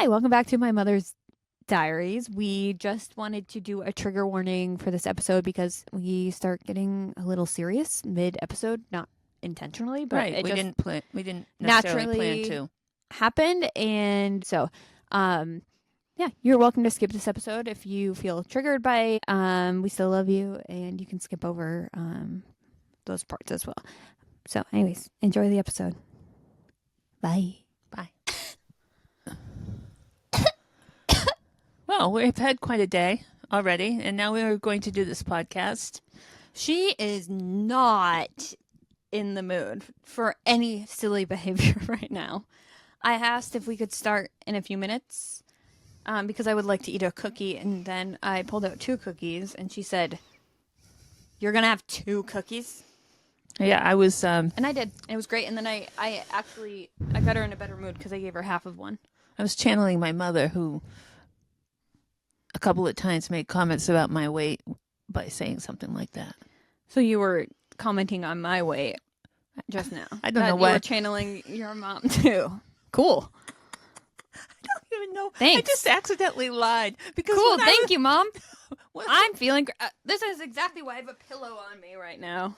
Hi, welcome back to my mother's diaries. We just wanted to do a trigger warning for this episode because we start getting a little serious mid-episode, not intentionally, but Right. it We just didn't plan. We didn't necessarily plan naturally to. happened. And so, yeah, you're welcome to skip this episode if you feel triggered by it. We still love you, and you can skip over those parts as well. So, anyways, enjoy the episode. Bye. Bye. Well, we've had quite a day already, and now we are going to do this podcast. She is not in the mood for any silly behavior right now. I asked if we could start in a few minutes because I would like to eat a cookie, and then I pulled out 2 cookies, and she said, "You're gonna have 2 cookies?" Yeah, I was. And I did. It was great. And then I got her in a better mood because I gave her half of one. I was channeling my mother, who a couple of times made comments about my weight by saying something like that. So you were commenting on my weight just now. I don't know You what. were channeling your mom too. Cool. I don't even know. Thanks. I just accidentally lied because. Cool. Thank you, Mom. What? I'm feeling. This is exactly why I have a pillow on me right now.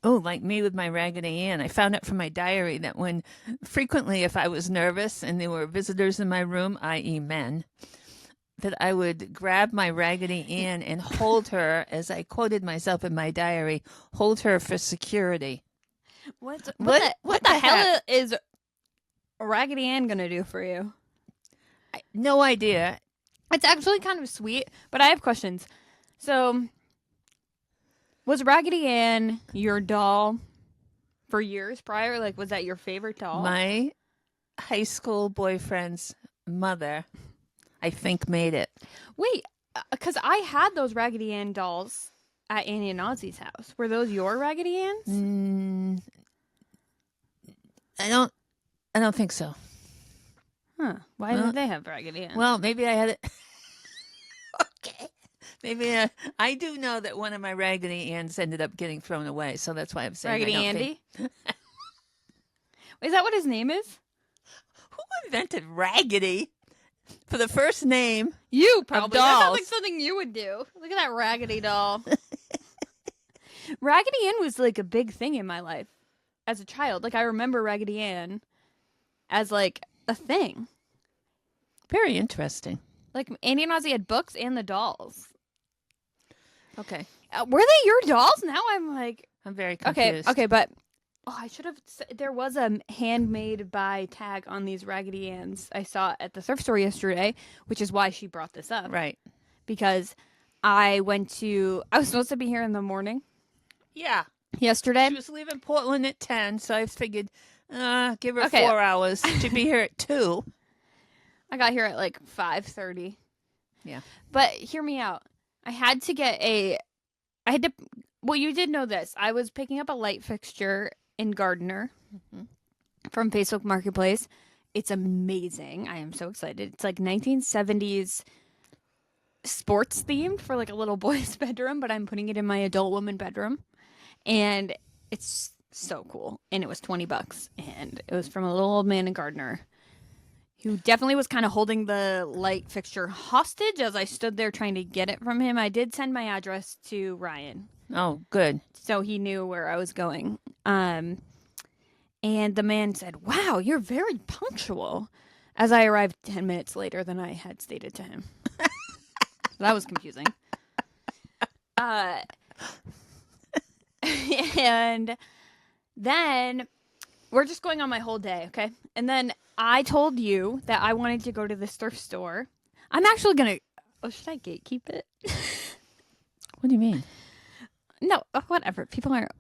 Oh, like me with my Raggedy Ann. I found out from my diary that frequently if I was nervous and there were visitors in my room, i.e. men, that I would grab my Raggedy Ann and hold her, as I quoted myself in my diary, hold her for security. What the hell heck? is Raggedy Ann gonna do for you? No idea. It's actually kind of sweet, but I have questions. So, was Raggedy Ann your doll for years prior? Like, was that your favorite doll? My high school boyfriend's mother, I think, made it. Wait, because I had those Raggedy Ann dolls at Annie and Ozzy's house. Were those your Raggedy Anns? I don't think so. Huh. Why did they have Raggedy Ann? Well, maybe I had it. Okay. Maybe I do know that one of my Raggedy Anns ended up getting thrown away, so that's why I'm saying Raggedy I don't Andy? Is that what his name is? Who invented Raggedy for the first name? You probably. That sounds dolls. like something you would do. Look at that Raggedy doll. Raggedy Ann was like a big thing in my life as a child. Like I remember Raggedy Ann as like a thing. Very interesting. Like Annie and Ozzy had books and the dolls. Okay. Were they your dolls? Now I'm like, I'm very confused. okay, but I should have. There was a handmade by tag on these Raggedy Anns I saw at the thrift store yesterday, which is why she brought this up. Right. Because I was supposed to be here in the morning. Yeah. Yesterday. She was leaving Portland at 10, so I figured give her Okay. 4 hours. She'd be here at 2. I got here at like 5:30. Yeah. But hear me out. Well, you did know this. I was picking up a light fixture in Gardner from Facebook Marketplace. It's amazing. I am so excited. It's like 1970s sports themed for like a little boy's bedroom, but I'm putting it in my adult woman bedroom. And it's so cool. And it was $20. And it was from a little old man in Gardner who definitely was kind of holding the light fixture hostage as I stood there trying to get it from him. I did send my address to Ryan, Oh, good. so he knew where I was going. And the man said, "Wow, you're very punctual," as I arrived 10 minutes later than I had stated to him. That was confusing. And then we're just going on my whole day, okay? And then I told you that I wanted to go to this thrift store. I'm actually going to... Oh, should I gatekeep it? What do you mean? No, whatever. People aren't...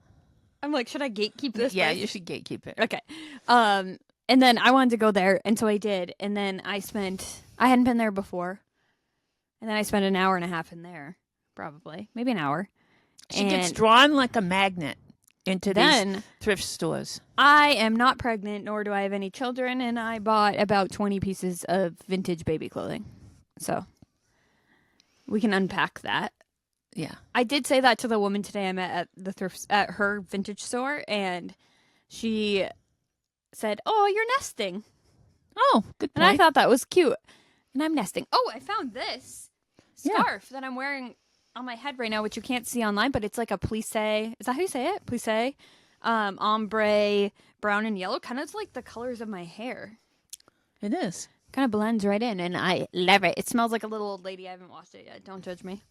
I'm like, should I gatekeep this? Yeah, place? you should gatekeep it. Okay. And then I wanted to go there, and so I did. And then I hadn't been there before. And then I spent an hour and a half in there, probably. Maybe an hour. She gets drawn like a magnet into then, these thrift stores. I am not pregnant, nor do I have any children, and I bought about 20 pieces of vintage baby clothing. So we can unpack that. Yeah. I did say that to the woman today I met at her vintage store, and she said, "Oh, you're nesting." Oh, good And I point. thought that was cute. And I'm nesting. Oh, I found this Yeah. scarf that I'm wearing on my head right now, which you can't see online, but it's like a plissé. Is that how you say it? Plissé, ombre, brown and yellow, kind of like the colors of my hair. It is. Kind of blends right in, and I love it. It smells like a little old lady. I haven't washed it yet. Don't judge me.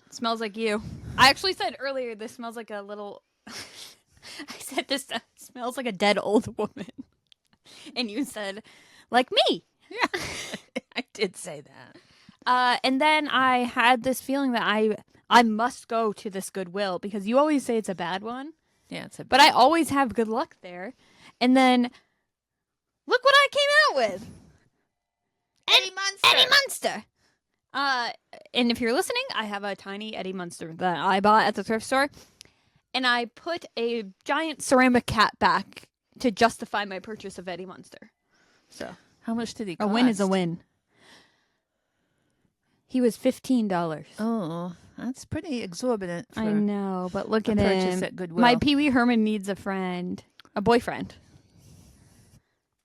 It smells like you. I actually said earlier this smells like a little. I said this smells like a dead old woman, and you said, like me. Yeah, I did say that. And then I had this feeling that I must go to this Goodwill because you always say it's a bad one, Yeah, it's a. but I always have good luck there. And then look what I came out with. Eddie Munster. Eddie Munster. And if you're listening, I have a tiny Eddie Munster that I bought at the thrift store, and I put a giant ceramic cat back to justify my purchase of Eddie Munster. So How much did he a cost? win is a win. He was $15. Oh, that's pretty exorbitant for I know, but look a at purchase him. at Goodwill. My Pee Wee Herman needs a friend, a boyfriend.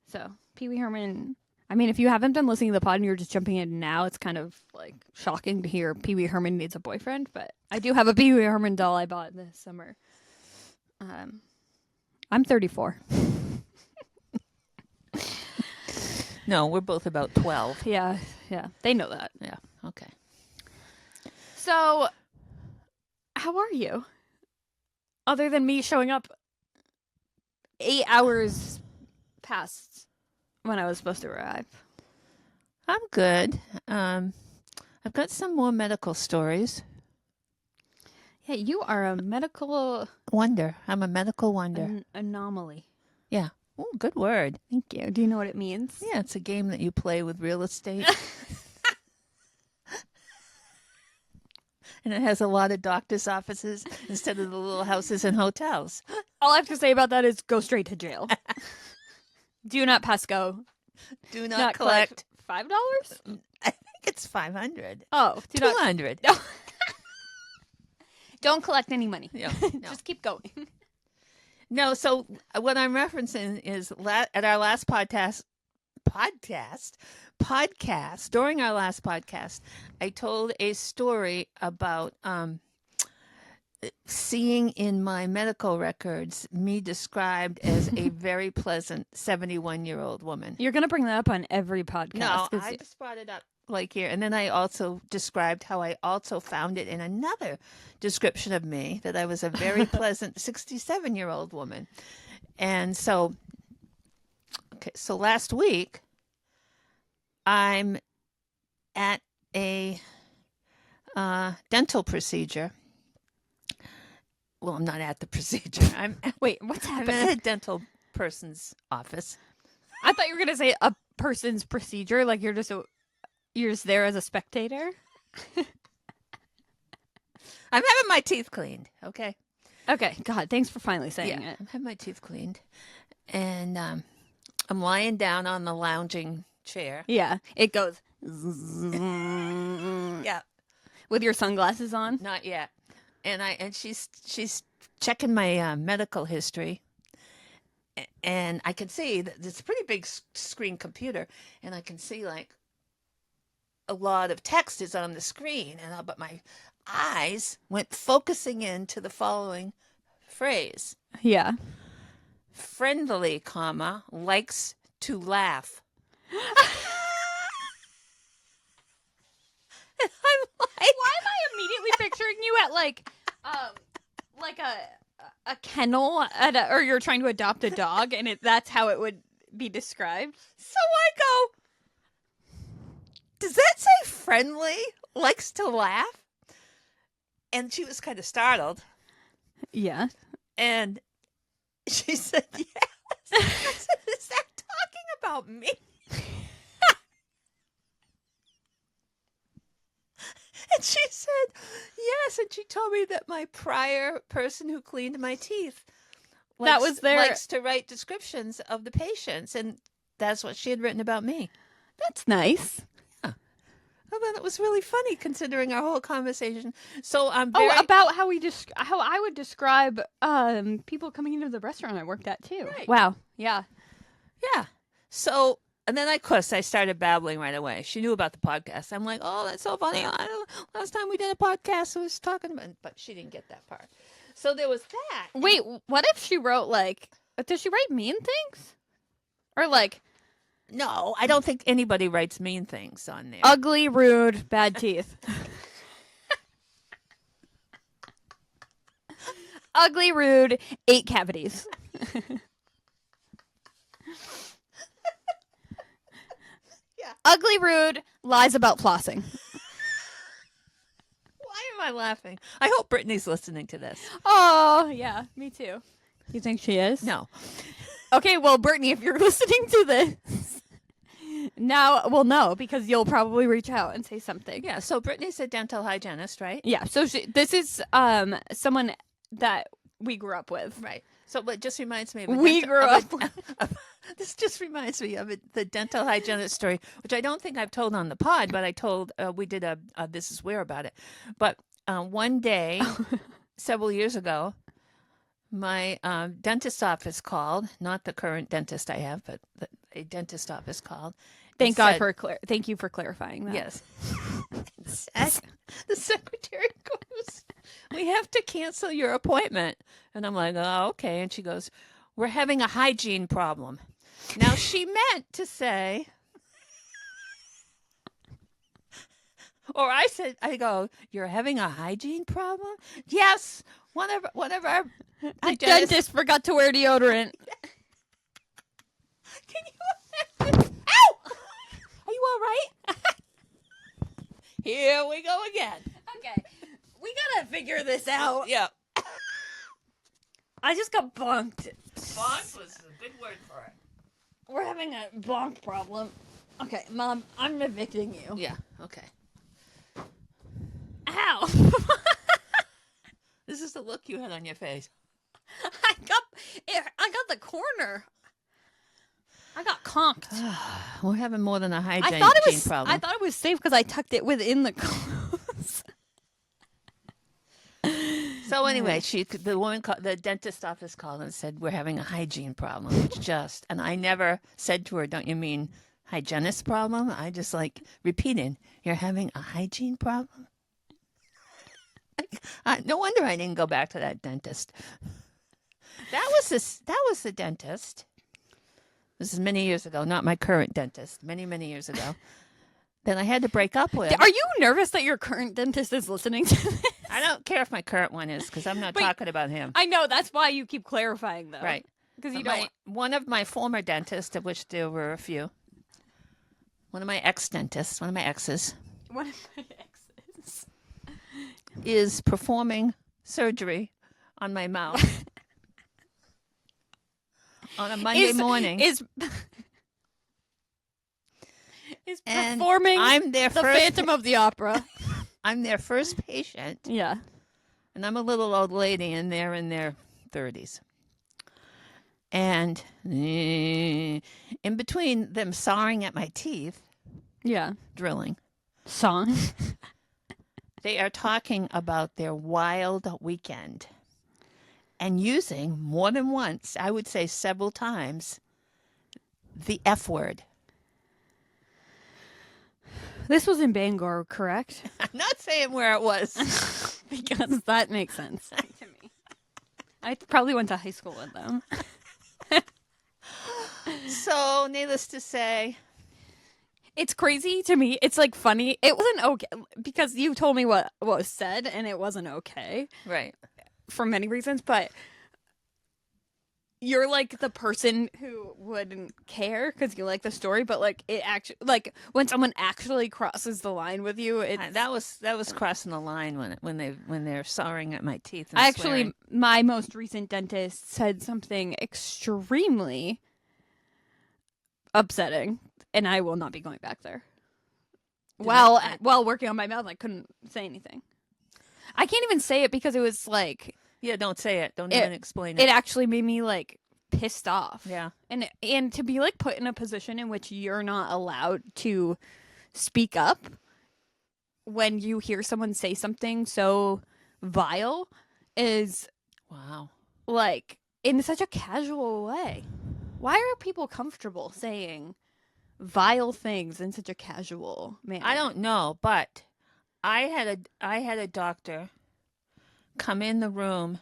So Pee Wee Herman. I mean, if you haven't been listening to the pod and you're just jumping in now, it's kind of like shocking to hear Pee Wee Herman needs a boyfriend. But I do have a Pee Wee Herman doll I bought this summer. I'm 34. No, we're both about 12. Yeah, they know that. Yeah, okay. So, how are you? Other than me showing up 8 hours past when I was supposed to arrive. I'm good. I've got some more medical stories. Yeah, you are a medical Wonder. I'm a medical wonder. anomaly. Yeah. Oh, good word. Thank you. Do you know what it means? Yeah, it's a game that you play with real estate. And it has a lot of doctor's offices instead of the little houses and hotels. All I have to say about that is go straight to jail. Do not pass go. Do not collect. $5? I think it's 500. Oh, do not. 200. No. Don't collect any money. No, no. Just keep going. No, so what I'm referencing is at our last podcast, during our last podcast, I told a story about seeing in my medical records me described as a very pleasant 71-year-old woman. You're going to bring that up on every podcast. No, 'cause I just brought it up like here. And then I also described how I also found it in another description of me, that I was a very pleasant 67-year-old woman. And so, okay, so last week, I'm at a dental procedure. Well, I'm not at the procedure. Wait, what's I'm happening? at a dental person's office. I thought you were going to say a person's procedure, like you're just there as a spectator. I'm having my teeth cleaned, okay? Okay, God, thanks for finally saying it. I'm having my teeth cleaned. And I'm lying down on the lounging chair. Yeah, it goes Yeah, with your sunglasses on. not yet. And she's checking my medical history. And I can see that it's a pretty big screen computer, and I can see like a lot of text is on the screen, but my eyes went focusing into the following phrase: Yeah. friendly, comma, likes to laugh. And I'm like, Why am I immediately picturing you at like a kennel or you're trying to adopt a dog, and that's how it would be described? so I go, does that say friendly, likes to laugh? And she was kind of startled. Yeah. And she said, yes. I said, is that talking about me? And she said, yes. And she told me that my prior person who cleaned my teeth likes to write descriptions of the patients. And that's what she had written about me. That's nice. I thought it was really funny considering our whole conversation. So I'm very... about how I would describe people coming into the restaurant I worked at too. Right. Wow. Yeah. Yeah. So And then, of course, I started babbling right away. She knew about the podcast. I'm like, oh, that's so funny. Last time we did a podcast, I was talking about, but she didn't get that part. So there was that. Wait, what if she wrote like? Does she write mean things? Or like No, I don't think anybody writes mean things on there. ugly, rude, bad teeth. Ugly, rude, 8 cavities. Yeah. Ugly, rude, lies about flossing. Why am I laughing? I hope Brittany's listening to this. Oh, yeah, me too. You think she is? No. Okay, well, Brittany, if you're listening to this, now we'll know because you'll probably reach out and say something. Yeah, so Brittany's a dental hygienist, right? Yeah, so this is someone that we grew up with. Right. So it just reminds me of this just reminds me of the dental hygienist story, which I don't think I've told on the pod, but I told we did a This Is Where about it. But one day, several years ago, my dentist office called, not the current dentist I have, but a dentist office called. Thank you for clarifying that. Yes. The secretary goes, we have to cancel your appointment. And I'm like, oh, okay. And she goes, we're having a hygiene problem. Now, she meant to say, or I go, you're having a hygiene problem? Yes. One of our The dentist forgot to wear deodorant. Can you imagine? Ow! Are you all right? Here we go again. Okay, we gotta figure this out. Yeah. I just got bonked. Bonk was a good word for it. We're having a bonk problem. Okay, Mom, I'm evicting you. Yeah, okay. Ow! This is the look you had on your face. I got the corner. I got conked. We're having more than a hygiene problem. I thought it was safe because I tucked it within the clothes. So anyway, the dentist office called and said, we're having a hygiene problem. And I never said to her, don't you mean hygienist problem? I just like repeated, you're having a hygiene problem? No wonder I didn't go back to that dentist. That was the dentist. This is many years ago, not my current dentist. Many, many years ago. Then I had to break up with. Are you nervous that your current dentist is listening to this? I don't care if my current one is because I'm not talking about him. I know. That's why you keep clarifying, though. Right. Because you don't. One of my former dentists, of which there were a few. One of my ex-dentists, one of my exes. One of my exes. Is performing surgery on my mouth. On a Monday morning. Is performing I'm their the first Phantom of the Opera. I'm their first patient. Yeah. And I'm a little old lady and they're in their 30s. And in between them sawing at my teeth, Yeah. drilling, Song. they are talking about their wild weekend. And using more than once, I would say several times, the F word. This was in Bangor, correct? I'm not saying where it was. Because that makes sense to me. I probably went to high school with them. So, needless to say, It's crazy to me. It's like funny. It wasn't okay because you told me what was said and it wasn't okay. right. For many reasons, but you're like the person who wouldn't care because you like the story, but like it actually, like when someone actually crosses the line with you, That was crossing the line when they're sawing at my teeth. And actually, swearing. my most recent dentist said something extremely upsetting, and I will not be going back there. While working on my mouth, I couldn't say anything. I can't even say it because it was like... Yeah, don't say it. Don't even explain it. It actually made me like pissed off. Yeah. And to be like put in a position in which you're not allowed to speak up when you hear someone say something so vile is Wow. like in such a casual way. Why are people comfortable saying vile things in such a casual manner? I don't know, but I had a doctor come in the room.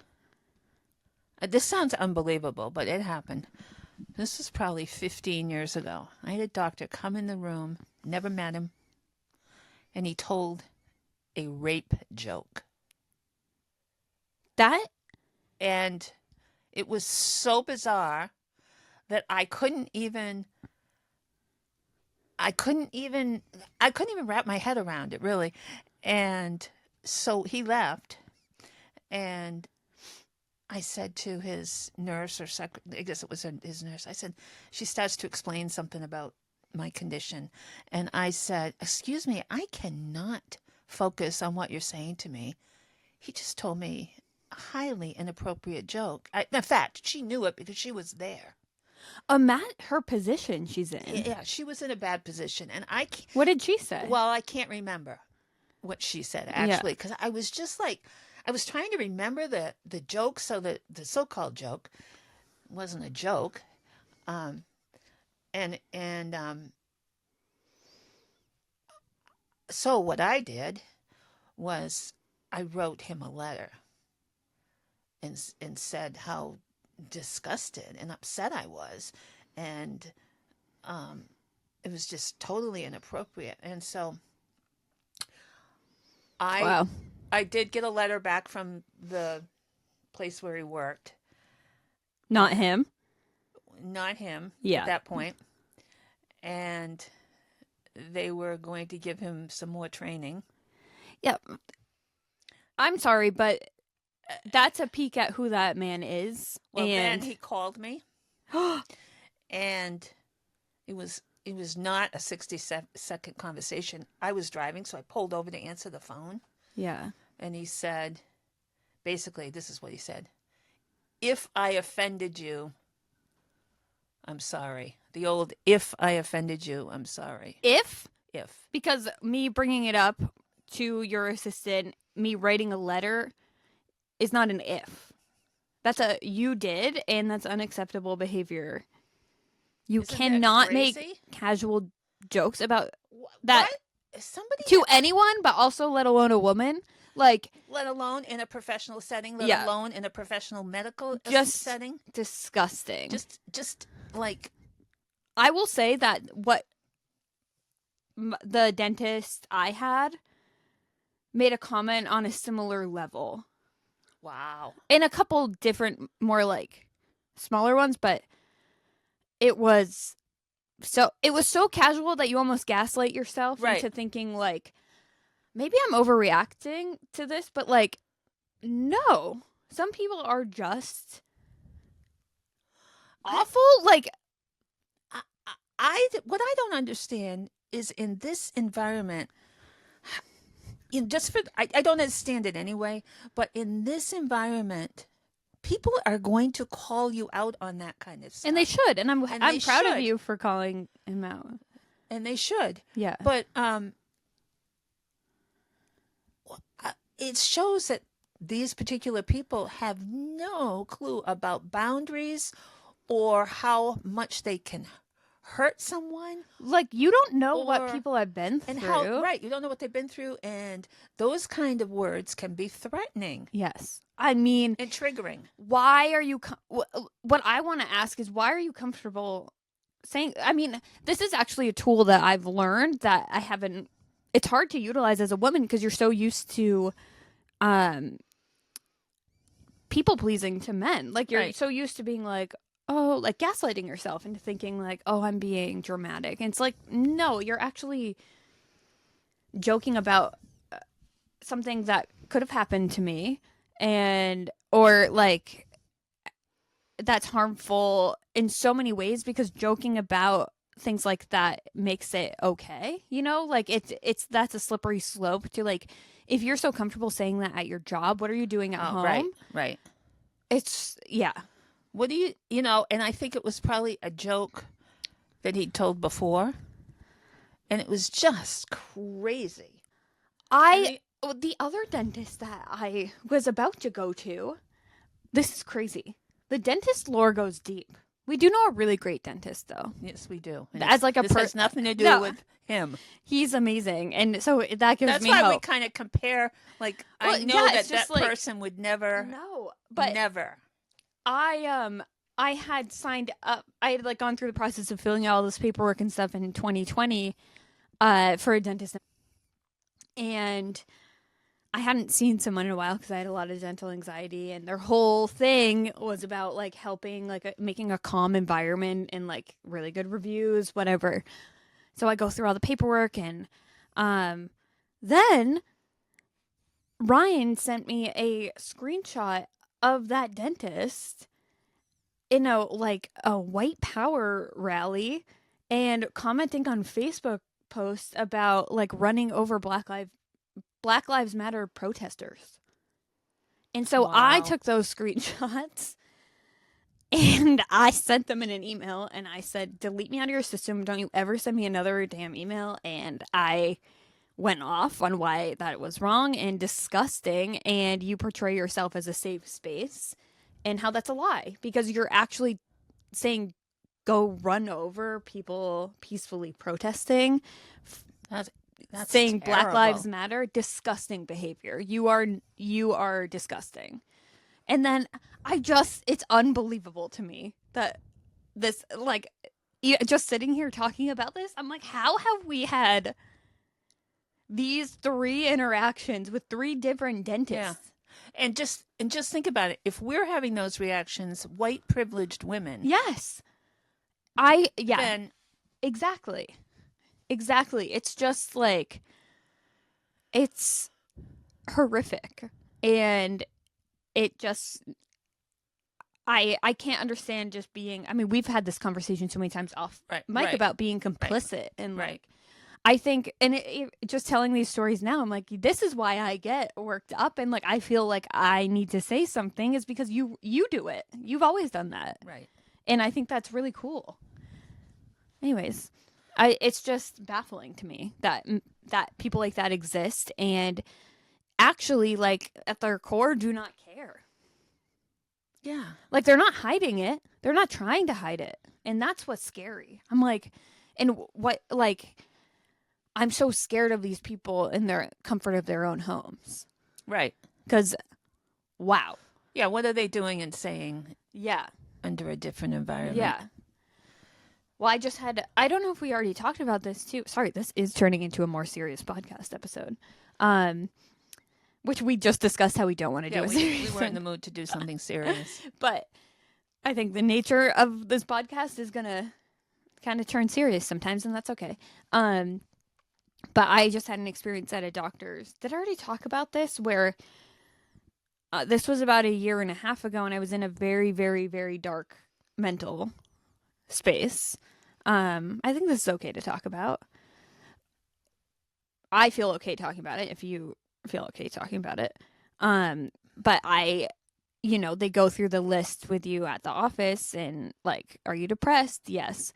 This sounds unbelievable, but it happened. This was probably 15 years ago. I had a doctor come in the room, never met him, and he told a rape joke. That And it was so bizarre that I couldn't even wrap my head around it, really. And so he left, and I said to his nurse or secretary, I guess it was his nurse, I said, she starts to explain something about my condition. And I said, excuse me, I cannot focus on what you're saying to me. He just told me a highly inappropriate joke. In fact, she knew it because she was there. her position she's in. Yeah, she was in a bad position. And What did she say? well, I can't remember what she said, actually, because I was just like, I was trying to remember the joke, so that the so-called joke wasn't a joke. And so what I did was I wrote him a letter and said how disgusted and upset I was, and it was just totally inappropriate. And so Wow. I did get a letter back from the place where he worked. Not him. Not him Yeah. at that point. And they were going to give him some more training. Yeah. I'm sorry, but that's a peek at who that man is. Well, and then he called me, and it was not a 60-second conversation. I was driving, so I pulled over to answer the phone. Yeah. And he said, basically, this is what he said: if I offended you, I'm sorry. The old "if I offended you, I'm sorry." If If. because me bringing it up to your assistant, me writing a letter is not an if. That's a you did, and that's unacceptable behavior. You Isn't that cannot make crazy? casual jokes about that What? Somebody to anyone, but also let alone a woman. Like, let alone in a professional setting, let Yeah. alone in a professional medical Just- setting. disgusting. Just like, I will say that what the dentist I had made a comment on a similar level wow. in a couple different, more like smaller ones, but it was so casual that you almost gaslight yourself Right. into thinking like, maybe I'm overreacting to this, but like, no, some people are just awful. Like, What I don't understand is, in this environment, just for I don't understand it anyway, but in this environment, people are going to call you out on that kind of stuff. and they should, and I'm they proud of should. you for calling him out. And they should. Yeah. But it shows that these particular people have no clue about boundaries or how much they can hurt someone. Like, you don't know what Or- people have been through. And how, right, you don't know what they've been through, and those kind of words can be threatening Yes. I mean, and triggering. why are you what I want to ask is, why are you comfortable saying, I mean, this is actually a tool that I've learned that I haven't, it's hard to utilize as a woman because you're so used to people pleasing to men. Like, you're Right. so used to being like, oh, like gaslighting yourself into thinking like, oh, I'm being dramatic. And it's like, no, you're actually joking about something that could have happened to me, and or like that's harmful in so many ways, because joking about things like that makes it okay, like it's that's a slippery slope to, like, if you're so comfortable saying that at your job, what are you doing at home? Right. It's What do and I think it was probably a joke that he'd told before, and it was just crazy. The other dentist that I was about to go to, this is crazy. The dentist lore goes deep. We do know a really great dentist, though. Yes, we do. And As like a this has nothing to do no, with him. he's amazing, and so that gives That's me why we hope. kind of compare. Like, Well, I know yeah, that it's just that like person would never, no, but never. I had signed up. I had like gone through the process of filling out all this paperwork and stuff in 2020 for a dentist, and I hadn't seen someone in a while because I had a lot of dental anxiety, and their whole thing was about like helping, like making a calm environment and like really good reviews, whatever. So I go through all the paperwork, and then Ryan sent me a screenshot of that dentist in a white power rally and commenting on Facebook posts about like running over Black Lives Matter protesters. And so I Wow. took those screenshots and I sent them in an email and I said, delete me out of your system. Don't you ever send me another damn email. And I went off on why that was wrong and disgusting. And you portray yourself as a safe space and how that's a lie because you're actually saying go run over people peacefully protesting. That's Saying Black Lives terrible. Matter, disgusting behavior. You are disgusting. And then it's unbelievable to me that this like just sitting here talking about this, I'm like, how have we had these 3 interactions with 3 different Yeah. dentists? And just think about it. If we're having those reactions, white privileged women, Yes. Yeah, then exactly. Exactly. It's just like it's horrific. And it just I can't understand just being. I mean, we've had this conversation so many times off right, mic right, about being right, complicit and right. like I think and just telling these stories now I'm like this is why I get worked up and like I feel like I need to say something is because you do it. You've always done that. Right. And I think that's really cool. Anyways, it's just baffling to me that people like that exist and actually like at their core do not care. Yeah. Like they're not hiding it. They're not trying to hide it. And that's what's scary. I'm like and what like I'm so scared of these people in their comfort of their own homes. Right. Cuz wow. Yeah, what are they doing and saying Yeah. under a different environment? Yeah. Well, I don't know if we already talked about this too. Sorry, this is turning into a more serious podcast episode. Which we just discussed how we don't want to do a we serious were in the one. mood to do something serious. But I think the nature of this podcast is going to kind of turn serious sometimes, and that's okay. But I just had an experience at a doctor's. Did I already talk about this? Where this was about 1.5 years ago, and I was in a very, very, very dark mental space. I think this is okay to talk about. I feel okay talking about it if you feel okay talking about it. But they go through the list with you at the office and like, are you depressed? Yes.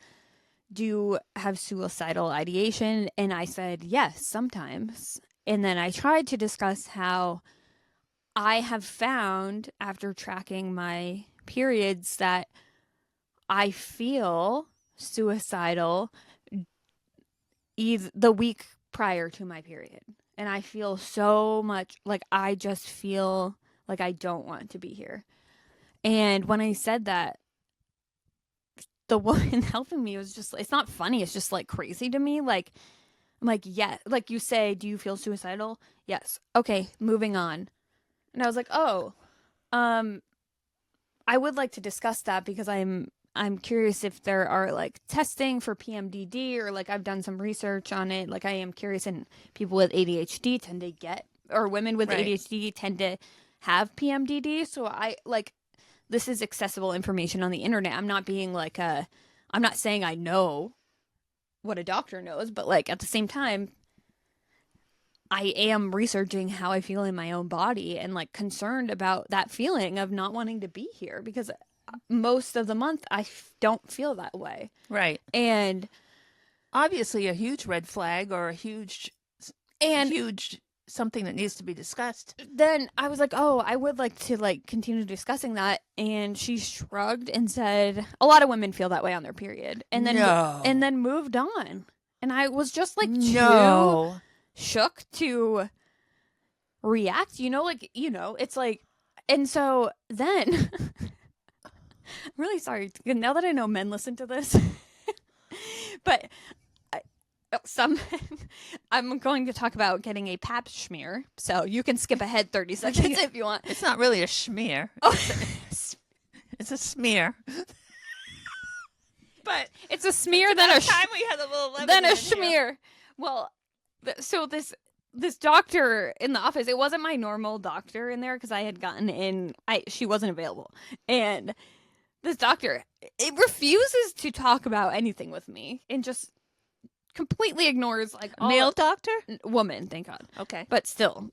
Do you have suicidal ideation? And I said, yes, sometimes. And then I tried to discuss how I have found after tracking my periods that I feel suicidal the week prior to my period. And I feel so much like I just feel like I don't want to be here. And when I said that, the woman helping me was just, it's not funny. It's just like crazy to me. Like, I'm like, yeah, like you say, do you feel suicidal? Yes. Okay, moving on. And I was like, oh, I would like to discuss that because I'm curious if there are like testing for PMDD or like I've done some research on it. Like I am curious, and people with ADHD tend to get, or women with Right. ADHD tend to have PMDD. So I like, this is accessible information on the internet. I'm not being like I'm not saying I know what a doctor knows, but like at the same time, I am researching how I feel in my own body and like concerned about that feeling of not wanting to be here because most of the month I don't feel that way. Right. And Obviously a huge red flag or a huge something that needs to be discussed. Then I was like, oh, I would like to like continue discussing that. And she shrugged and said, a lot of women feel that way on their period. And then, No. and then moved on. And I was just like No. too shook to react, it's like, and so then, I'm really sorry. Now that I know men listen to this, but I'm going to talk about getting a pap smear, so you can skip ahead 30 seconds if you want. It's not really a schmear. Oh. It's a smear. But it's a smear, then a time we had a little levity then a in smear. here. Well, so this doctor in the office, it wasn't my normal doctor in there because I had gotten in. She wasn't available, and this doctor, it refuses to talk about anything with me and just completely ignores like all Male doctor? woman, thank God. Okay. But still,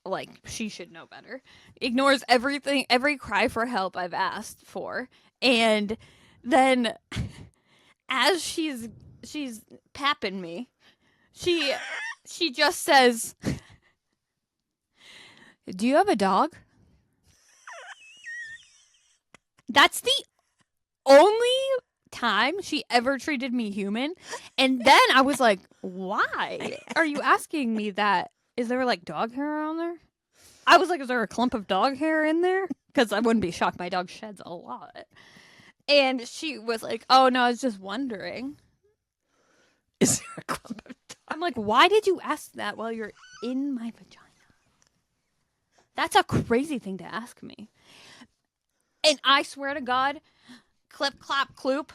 like, she should know better. Ignores everything, every cry for help I've asked for. And then as she's papping me, she just says, "Do you have a dog?" That's the only time she ever treated me human. And then I was like, why are you asking me that? Is there like dog hair on there? I was like, is there a clump of dog hair in there? Because I wouldn't be shocked. My dog sheds a lot. And she was like, oh no, I was just wondering. Is there a clump of dog? I'm like, why did you ask that while you're in my vagina? That's a crazy thing to ask me. And I swear to God, clip, clap, cloop,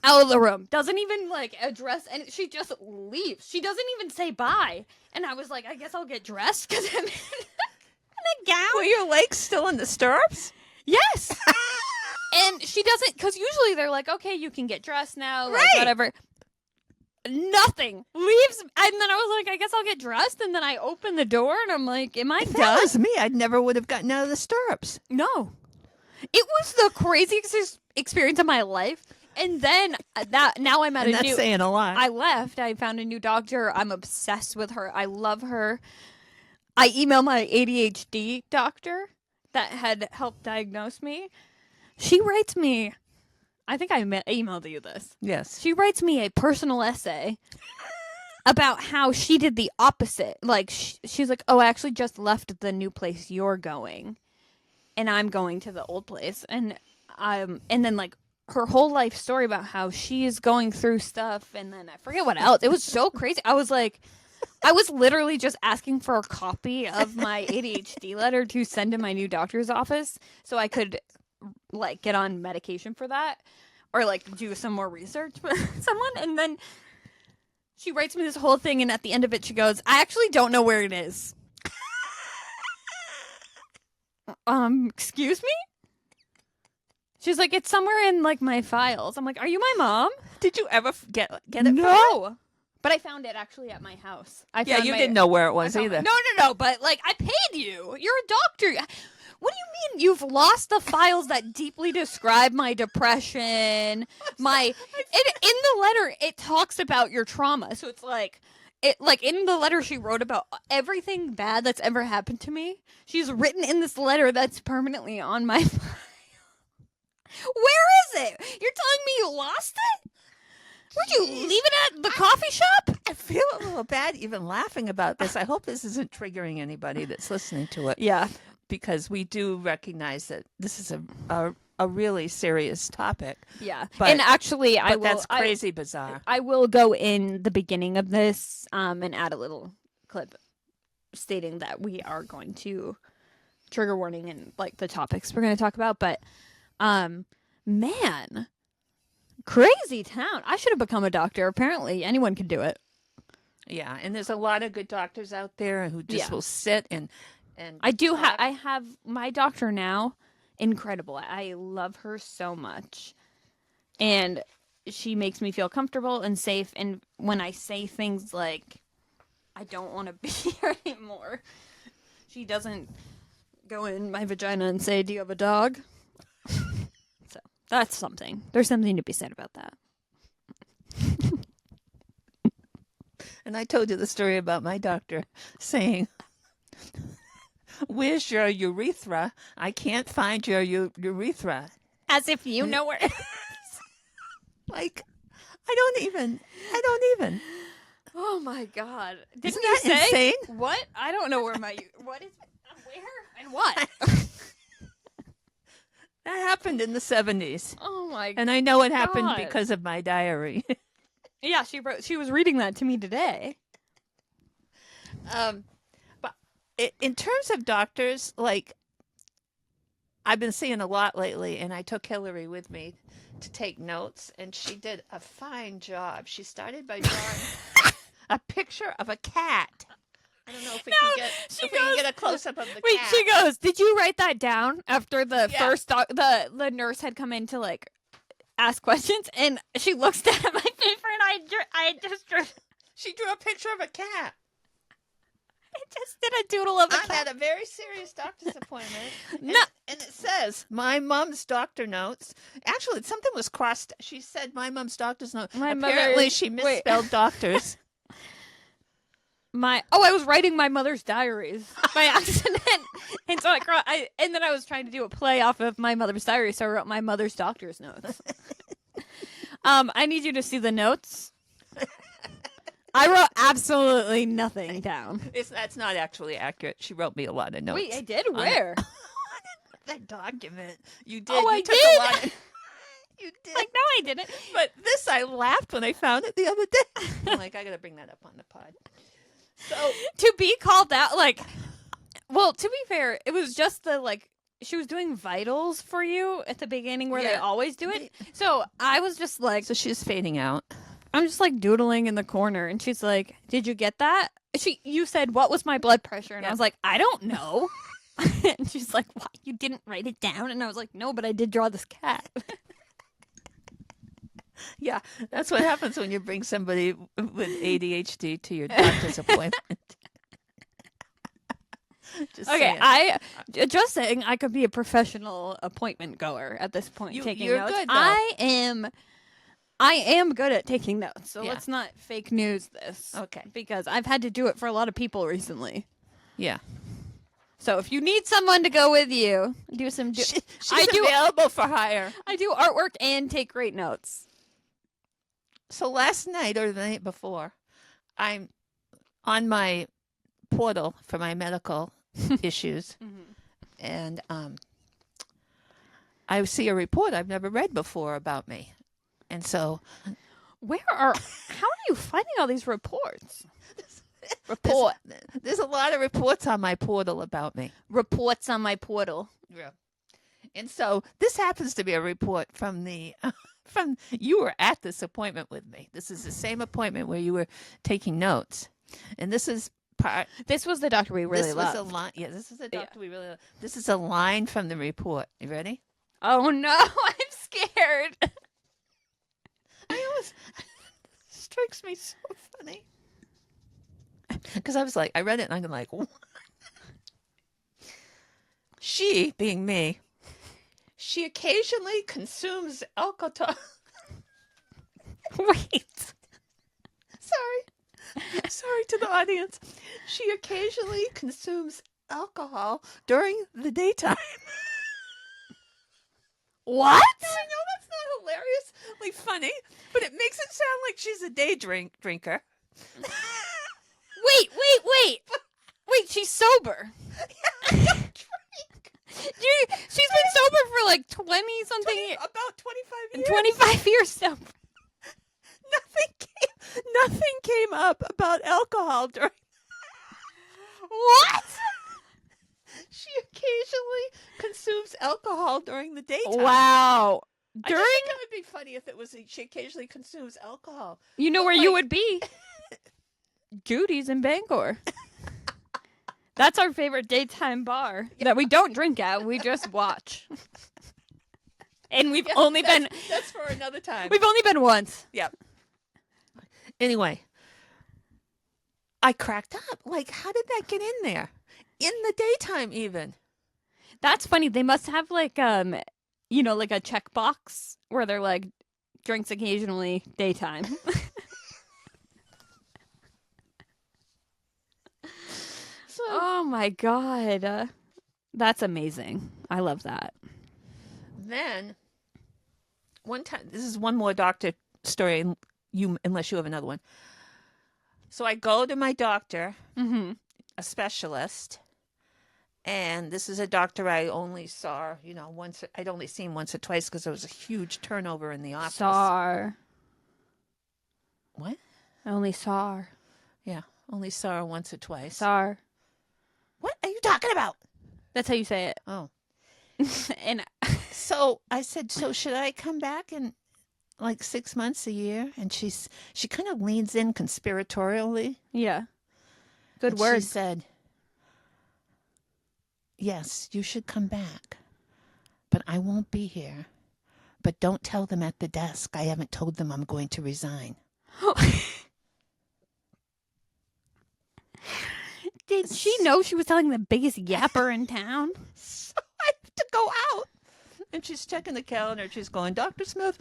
out of the room. Doesn't even like address, and she just leaves. She doesn't even say bye. And I was like, I guess I'll get dressed because I'm in a gown. Were your legs still in the stirrups? Yes. And she doesn't, because usually they're like, okay, you can get dressed now, like, Right. whatever. Nothing. Leaves. And then I was like, I guess I'll get dressed. And then I open the door and I'm like, am I If done? that was me, I never would have gotten out of the stirrups. No. It was the craziest experience of my life. And then now I'm at And a that's new. saying a lot. I left. I found a new doctor. I'm obsessed with her. I love her. I emailed my ADHD doctor that had helped diagnose me. She writes me. I think I emailed you this. Yes. She writes me a personal essay about how she did the opposite. Like she's like, "Oh, I actually just left the new place you're going, and I'm going to the old place." And then like her whole life story about how she's going through stuff, and then I forget what else. It was so crazy. I was like, I was literally just asking for a copy of my ADHD letter to send to my new doctor's office so I could like get on medication for that or like do some more research with someone. And then she writes me this whole thing, and at the end of it she goes, I actually don't know where it is. Excuse me? She's like, it's somewhere in like my files. I'm like, are you my mom? Did you ever get it? No. But I found it actually at my house. Yeah, you didn't know where it was No, either. no. But like, I paid you. You're a doctor. What do you mean you've lost the files that deeply describe my depression? In the letter, it talks about your trauma. So it's like, in the letter she wrote about everything bad that's ever happened to me. She's written in this letter that's permanently on my file. Where is it? You're telling me you lost it? Where'd you leave it at the coffee shop? I feel a little bad even laughing about this. I hope this isn't triggering anybody that's listening to it. Yeah. Because we do recognize that this is a really serious topic. Yeah. But, and actually, that's crazy bizarre. I will go in the beginning of this and add a little clip stating that we are going to trigger warning and like the topics we're going to talk about. But man, crazy town. I should have become a doctor. Apparently, anyone can do it. Yeah, and there's a lot of good doctors out there who just will sit and I do talk. I have my doctor now. Incredible. I love her so much. And she makes me feel comfortable and safe. And when I say things like, I don't want to be here anymore, she doesn't go in my vagina and say, do you have a dog? So that's something. There's something to be said about that. And I told you the story about my doctor saying, where's your urethra? I can't find your urethra. As if you know where. Like, I don't even. Oh my God! Didn't Isn't you that say insane? what? I don't know where my what is where and what. That happened in the 70s. Oh my! And I know it happened God. because of my diary. Yeah, she was reading that to me today. But in terms of doctors, like, I've been seeing a lot lately, and I took Hillary with me to take notes, and she did a fine job. She started by drawing a picture of a cat. I don't know if we can get a close up of the Wait, cat. she goes, "Did you write that down?" After the Yeah. first the nurse had come in to like ask questions, and she looks down at my paper, and I just drew. She drew a picture of a cat. I just did a doodle of a I'm cat. at a very serious doctor's appointment. No. And it says, my mom's doctor notes. Actually, something was crossed. She said, my mom's doctor's notes. Apparently, she misspelled doctors. I was writing my mother's diaries by accident, and so and then I was trying to do a play off of my mother's diary, so I wrote my mother's doctor's notes. I need you to see the notes. I wrote absolutely nothing down. That's not actually accurate. She wrote me a lot of notes. Wait, I did? Where? That document. You did. Oh, You I took did? a lot of, you did. Like, no, I didn't. But this, I laughed when I found it the other day. I'm like, I got to bring that up on the pod. So, To be called out, like, well, to be fair, it was just she was doing vitals for you at the beginning where they Yeah. always do it. So I was just like, so she's fading out. I'm just like doodling in the corner, and she's like, "Did you get that?" You said, "What was my blood pressure?" And I was like, "I don't know." And she's like, "What? You didn't write it down?" And I was like, "No, but I did draw this cat." Yeah, that's what happens when you bring somebody with ADHD to your doctor's appointment. Just Okay, saying. just saying I could be a professional appointment goer at this point, taking you're notes. good, though. I am good at taking notes, so Yeah. let's not fake news this. Okay. Because I've had to do it for a lot of people recently. Yeah. So if you need someone to go with you, do some. She's I do. available for hire. I do artwork and take great notes. So last night or the night before, I'm on my portal for my medical issues, and I see a report I've never read before about me. And so, How are you finding all these reports? there's a lot of reports on my portal about me. Reports on my portal. Yeah. And so this happens to be a report from you were at this appointment with me. This is the same appointment where you were taking notes. And this is This was the doctor we really this loved. was a line. Yeah, this is a doctor we really love. This is a line from the report. You ready? Oh no, I'm scared. I always strikes me so funny. Because I was like, I read it and I'm like, what? She, being me, she occasionally consumes alcohol. Wait. Sorry to the audience. She occasionally consumes alcohol during the daytime. What? I know that's not hilariously funny, but it makes it sound like she's a day drinker. Wait. Wait, she's sober. She's been sober for like 20 something About 25 years. 25 years sober. Nothing came up about alcohol during. What? She occasionally consumes alcohol during the daytime. Wow. I just think it would be funny if it was she occasionally consumes alcohol. You know But, where you would be? Judy's in Bangor. That's our favorite daytime bar that we don't drink at. We just watch. And we've only been. That's for another time. We've only been once. Yep. Anyway, I cracked up. Like, how did that get in there? In the daytime, even. That's funny. They must have like like a checkbox where they're like drinks occasionally daytime. So, Oh my god. That's amazing. I love that. Then one time, this is one more doctor story, unless you have another one. So I go to my doctor, Mm-hmm. a specialist, and this is a doctor I only saw, once. I'd only seen once or twice because there was a huge turnover in the office. SAR. What? I only saw her. Yeah, only saw her once or twice. SAR. What are you talking about? That's how you say it. Oh. And So I said, so should I come back in like 6 months, a year? And she kind of leans in conspiratorially. yeah. Good And word. She said, yes, you should come back, but I won't be here. But don't tell them at the desk. I haven't told them I'm going to resign. Did she know she was telling the biggest yapper in town? So I have to go out. And she's checking the calendar. She's going, Dr. Smith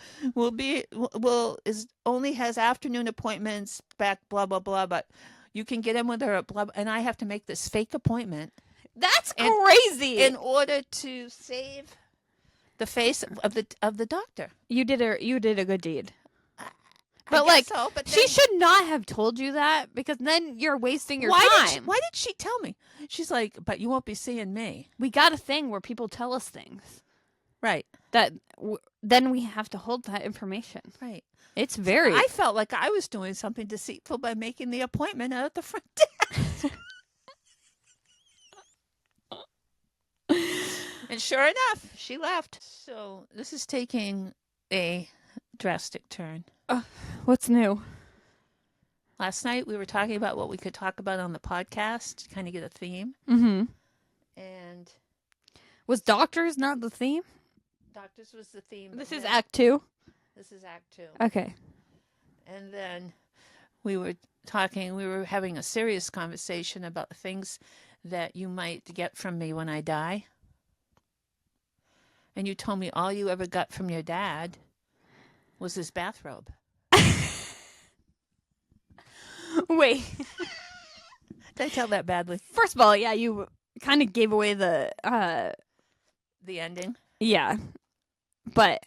only has afternoon appointments back, blah, blah, blah. But you can get in with her at blah, blah. And I have to make this fake appointment. That's crazy. In order to save the face of the doctor. You did a good deed. But she should not have told you that, because then you're wasting your time. Why did she tell me? She's like, but you won't be seeing me. We got a thing where people tell us things. Right. Then we have to hold that information. Right. It's very... I felt like I was doing something deceitful by making the appointment out at the front desk. And sure enough, she left. So this is taking a drastic turn. What's new? Last night we were talking about what we could talk about on the podcast to kind of get a theme. Mm-hmm. And was doctors not the theme? Doctors was the theme. This is Act 2? This is Act 2. Okay. And then we were having a serious conversation about things that you might get from me when I die. And you told me all you ever got from your dad was his bathrobe. Wait. Did I tell that badly? First of all, yeah, you kind of gave away the ending. Yeah. But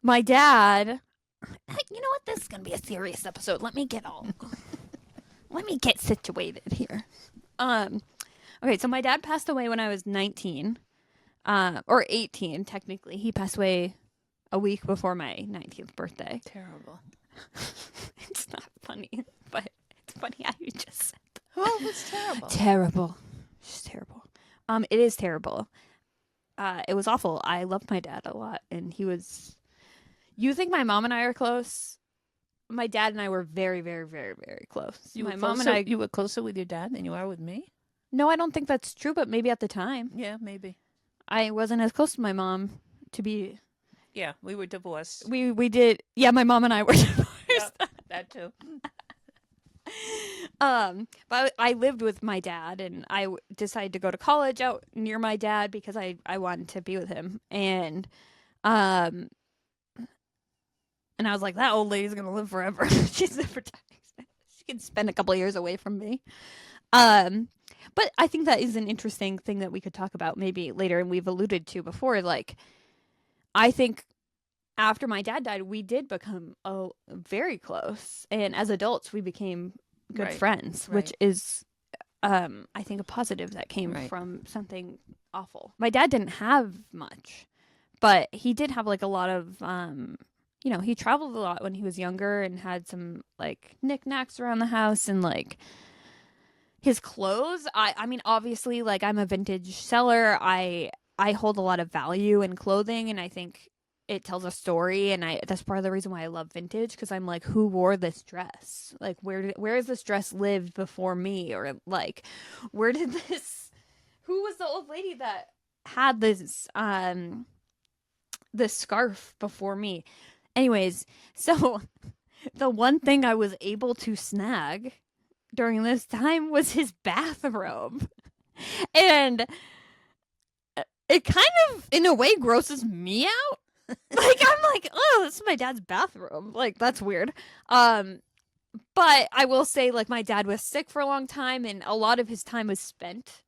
my dad, you know what? This is going to be a serious episode. Let me get situated here. Okay, so my dad passed away when I was 19. Or 18, technically. He passed away a week before my 19th birthday. Terrible. It's not funny, but it's funny how you just said that. Well, it's terrible. Terrible. It's terrible. It is terrible. It was awful. I loved my dad a lot, and he was... You think my mom and I are close? My dad and I were very, very, very, very close. You were closer with your dad than you are with me? No, I don't think that's true, but maybe at the time. Yeah, maybe. I wasn't as close to my mom to be... Yeah, we were divorced. We did... Yeah, my mom and I were divorced. Yep, that too. But I lived with my dad, and I decided to go to college out near my dad because I wanted to be with him. And I was like, that old lady's going to live forever. She's never dying. She can spend a couple of years away from me. But I think that is an interesting thing that we could talk about maybe later, and we've alluded to before. Like, I think after my dad died, we did become very close, and as adults, we became good friends, which is, I think, a positive that came from something awful. My dad didn't have much, but he did have like a lot of, he traveled a lot when he was younger and had some like knickknacks around the house, and like his clothes. I mean, obviously, like, I'm a vintage seller. I hold a lot of value in clothing, and I think it tells a story, and that's part of the reason why I love vintage, because I'm like, who wore this dress? Like, where has this dress lived before me? Or like, who was the old lady that had this scarf before me? Anyways, so the one thing I was able to snag during this time was his bathrobe. And it kind of, in a way, grosses me out. Like, I'm like, oh, this is my dad's bathrobe. Like, that's weird. But I will say, like, my dad was sick for a long time, and a lot of his time was spent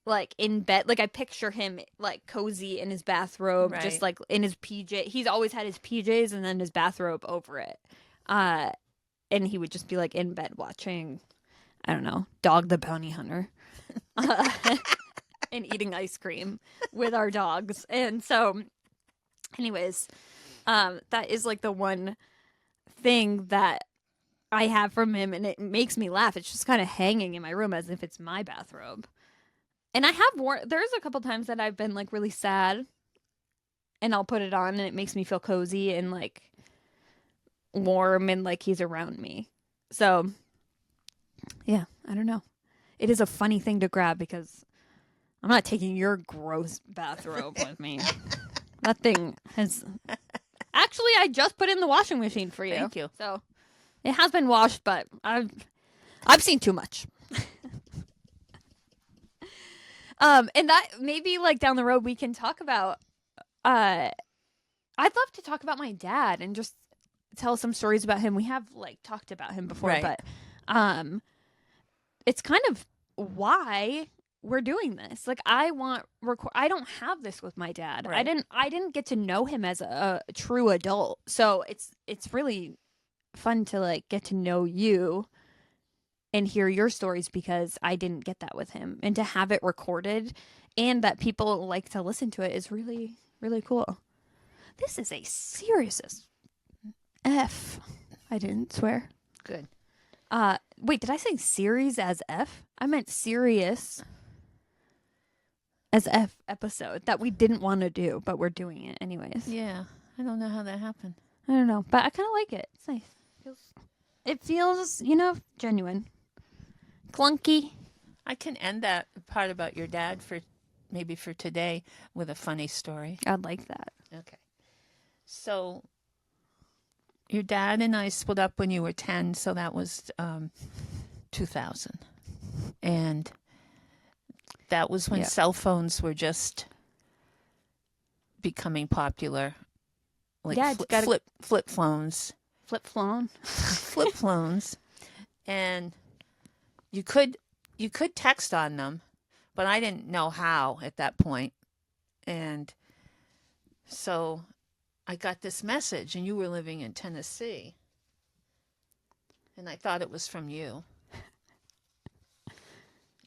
like in bed. Like I picture him like cozy in his bathrobe, just Right. like in his PJ. He's always had his PJs and then his bathrobe over it. Uh, and he would just be like in bed watching, I don't know, Dog the Bounty Hunter, uh, and eating ice cream with our dogs. And so, anyways, that is like the one thing that I have from him, and it makes me laugh. It's just kind of hanging in my room as if it's my bathrobe. And I have worn. There's a couple times that I've been like really sad, and I'll put it on, and it makes me feel cozy and like warm, and like he's around me. So, yeah, I don't know. It is a funny thing to grab because I'm not taking your gross bathrobe with me. That thing has. Actually, I just put it in the washing machine for you. Thank you. So it has been washed, but I've seen too much. And that maybe like down the road we can talk about. I'd love to talk about my dad and just tell some stories about him. We have like talked about him before, Right. but it's kind of why we're doing this. Like I don't have this with my dad. Right. I didn't get to know him as a true adult. So it's really fun to like get to know you and hear your stories because I didn't get that with him. And to have it recorded and that people like to listen to it is really, really cool. This is a serious as F. I didn't swear. Good. Wait, did I say series as F? I meant serious as F episode that we didn't want to do, but we're doing it anyways. Yeah. I don't know how that happened. I don't know, but I kind of like it. It's nice. It feels, genuine. Clunky. I can end that part about your dad for today with a funny story. I'd like that. Okay. So your dad and I split up when you were 10, so that was 2000. And that was when cell phones were just becoming popular. Like Yeah, it's gotta- flip phones. Flip phone. Flip phones. And you could text on them, but I didn't know how at that point. And so I got this message, and you were living in Tennessee. And I thought it was from you.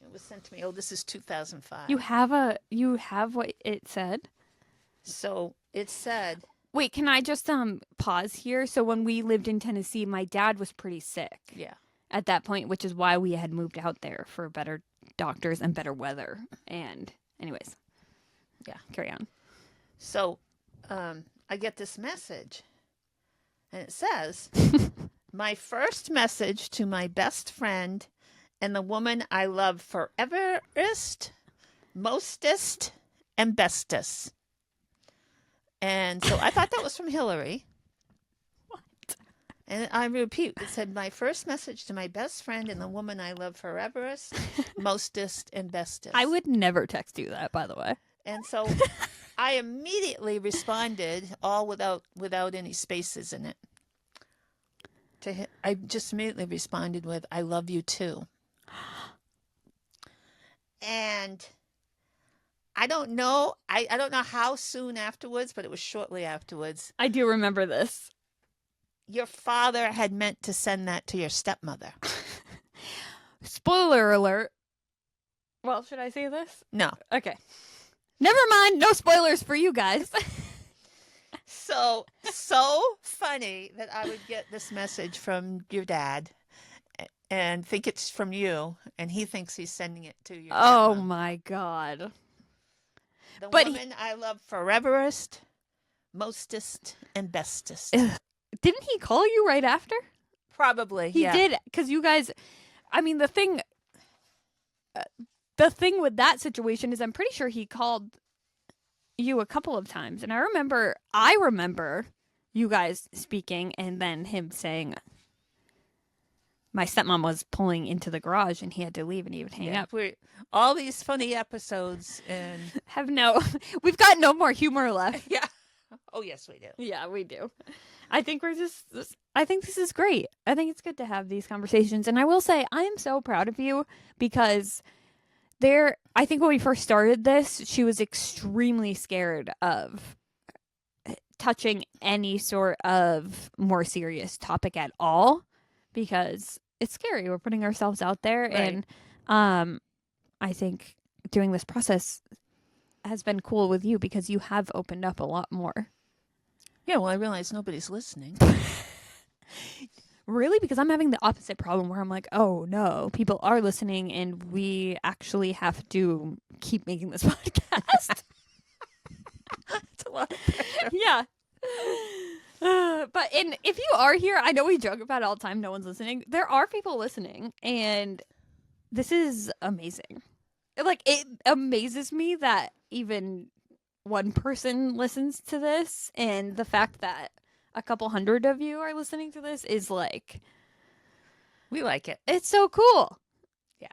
It was sent to me. Oh, this is 2005. You have what it said? So it said, Wait, can I just pause here? So when we lived in Tennessee, my dad was pretty sick. yeah. At that point, which is why we had moved out there for better doctors and better weather. And anyways, yeah, carry on. So I get this message, and it says, my first message to my best friend and the woman I love foreverest, mostest, and bestest. And so I thought that was from Hilary. What? And I repeat, it said, my first message to my best friend and the woman I love foreverest, mostest, and bestest. I would never text you that, by the way. And so I immediately responded, all without any spaces in it. I just immediately responded with, I love you too. And I don't know. I don't know how soon afterwards, but it was shortly afterwards. I do remember this. Your father had meant to send that to your stepmother. Spoiler alert. Well, should I say this? No. Okay. Never mind. No spoilers for you guys. So funny that I would get this message from your dad and think it's from you, and he thinks he's sending it to your Oh stepmom. my God. The But woman I love foreverest, mostest, and bestest. Didn't he call you right after? Probably, He yeah. did, because you guys, I mean, the thing with that situation is I'm pretty sure he called you a couple of times. And I remember you guys speaking and then him saying my stepmom was pulling into the garage and he had to leave and he would hang up. All these funny episodes and We've got no more humor left. yeah. Oh yes, we do. Yeah, we do. I think I think this is great. I think it's good to have these conversations. And I will say, I am so proud of you because I think when we first started this, she was extremely scared of touching any sort of more serious topic at all because it's scary. We're putting ourselves out there. Right. And I think doing this process has been cool with you because you have opened up a lot more. Yeah, well, I realize nobody's listening. Really? Because I'm having the opposite problem where I'm like, oh no, people are listening and we actually have to keep making this podcast. It's a lot of pressure. Yeah. But if you are here, I know we joke about it all the time, no one's listening. There are people listening, and this is amazing. Like, it amazes me that even one person listens to this, and the fact that a couple hundred of you are listening to this is like, We like it. it's so cool. Yeah.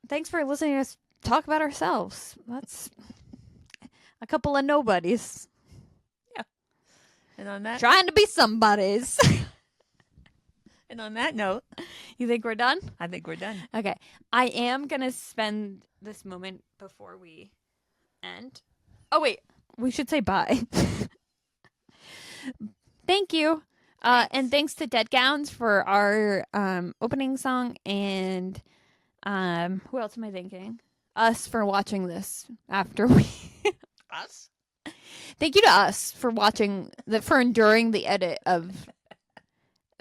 Thanks for listening to us talk about ourselves. That's a couple of nobodies And on that trying to be somebodies. note, You think we're done? I think we're done. Okay. I am going to spend this moment before we end. Oh, wait. We should say bye. Thank you. And thanks to Dead Gowns for our opening song. And who else am I thinking? Us for watching this after we... Us? Thank you to us for watching, for enduring the edit of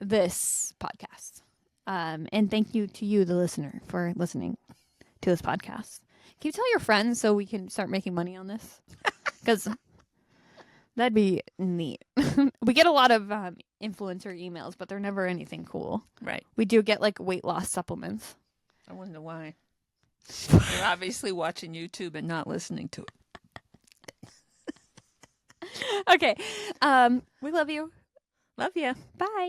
this podcast. And thank you to you, the listener, for listening to this podcast. Can you tell your friends so we can start making money on this? Because that'd be neat. We get a lot of influencer emails, but they're never anything cool. Right. We do get like weight loss supplements. I wonder why. They're obviously watching YouTube and not listening to it. Okay. We love you. Love you. Bye.